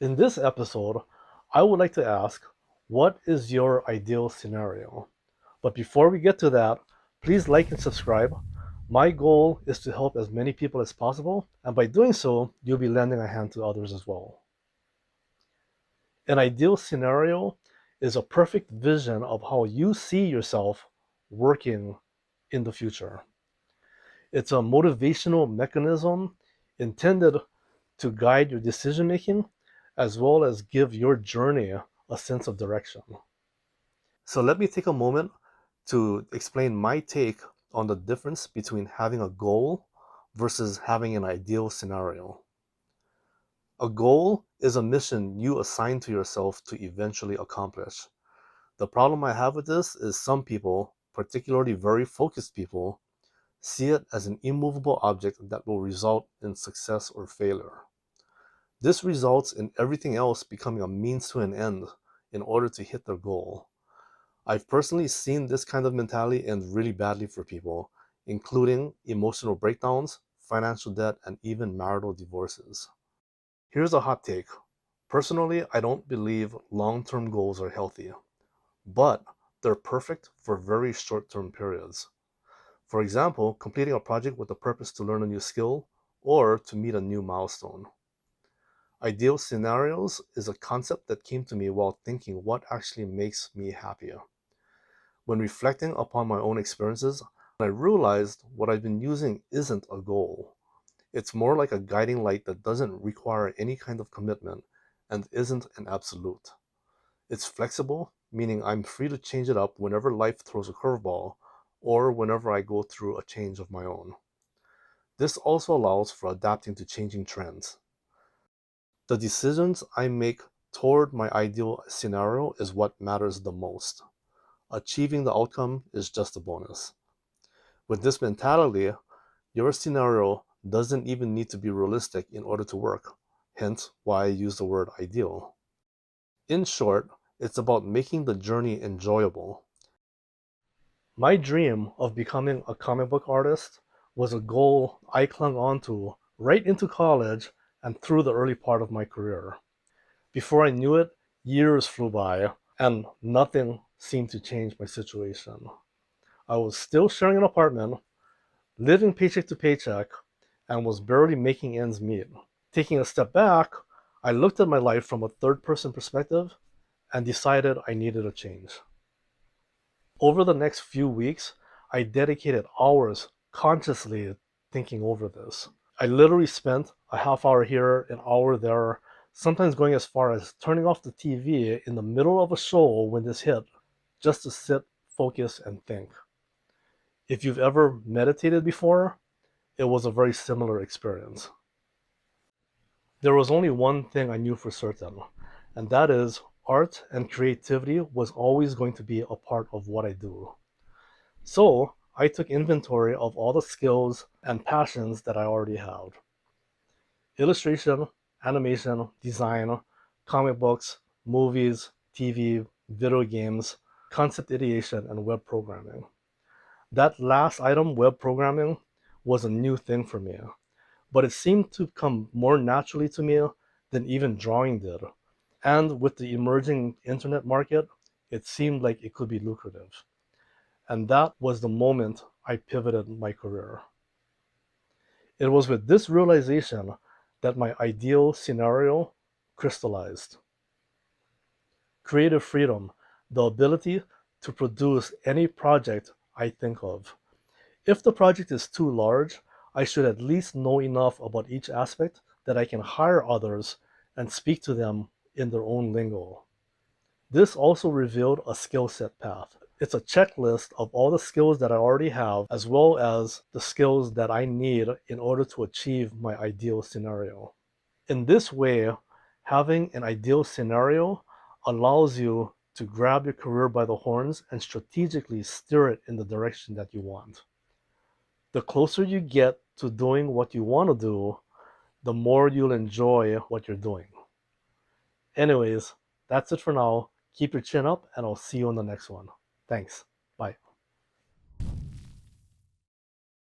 In this episode, I would like to ask, what is your ideal scenario? But before we get to that, please like and subscribe. My goal is to help as many people as possible, and by doing so, you'll be lending a hand to others as well. An ideal scenario is a perfect vision of how you see yourself working in the future. It's a motivational mechanism intended to guide your decision making as well as give your journey a sense of direction. So let me take a moment to explain my take on the difference between having a goal versus having an ideal scenario. A goal is a mission you assign to yourself to eventually accomplish. The problem I have with this is some people, particularly very focused people, see it as an immovable object that will result in success or failure. This results in everything else becoming a means to an end in order to hit their goal. I've personally seen this kind of mentality end really badly for people, including emotional breakdowns, financial debt, and even marital divorces. Here's a hot take. Personally, I don't believe long-term goals are healthy, but they're perfect for very short-term periods. For example, completing a project with the purpose to learn a new skill or to meet a new milestone. Ideal scenarios is a concept that came to me while thinking what actually makes me happier. When reflecting upon my own experiences, I realized what I've been using isn't a goal. It's more like a guiding light that doesn't require any kind of commitment and isn't an absolute. It's flexible, meaning I'm free to change it up whenever life throws a curveball or whenever I go through a change of my own. This also allows for adapting to changing trends. The decisions I make toward my ideal scenario is what matters the most. Achieving the outcome is just a bonus. With this mentality, your scenario doesn't even need to be realistic in order to work, hence why I use the word ideal. In short, it's about making the journey enjoyable. My dream of becoming a comic book artist was a goal I clung on to right into college and through the early part of my career. Before I knew it, years flew by and nothing seemed to change my situation. I was still sharing an apartment, living paycheck to paycheck, and was barely making ends meet. Taking a step back, I looked at my life from a third person perspective and decided I needed a change. Over the next few weeks, I dedicated hours consciously thinking over this. I literally spent a half hour here, an hour there, sometimes going as far as turning off the TV in the middle of a show when this hit, just to sit, focus, and think. If you've ever meditated before, it was a very similar experience. There was only one thing I knew for certain, and that is art and creativity was always going to be a part of what I do. So I took inventory of all the skills and passions that I already have. Illustration, animation, design, comic books, movies, TV, video games, concept ideation, and web programming. That last item, web programming, was a new thing for me, but it seemed to come more naturally to me than even drawing did. And with the emerging internet market, it seemed like it could be lucrative. And that was the moment I pivoted my career. It was with this realization that my ideal scenario crystallized. Creative freedom, the ability to produce any project I think of. If the project is too large, I should at least know enough about each aspect that I can hire others and speak to them in their own lingo. This also revealed a skill set path. It's a checklist of all the skills that I already have, as well as the skills that I need in order to achieve my ideal scenario. In this way, having an ideal scenario allows you to grab your career by the horns and strategically steer it in the direction that you want. The closer you get to doing what you want to do, the more you'll enjoy what you're doing. Anyways, that's it for now. Keep your chin up, and I'll see you on the next one. Thanks.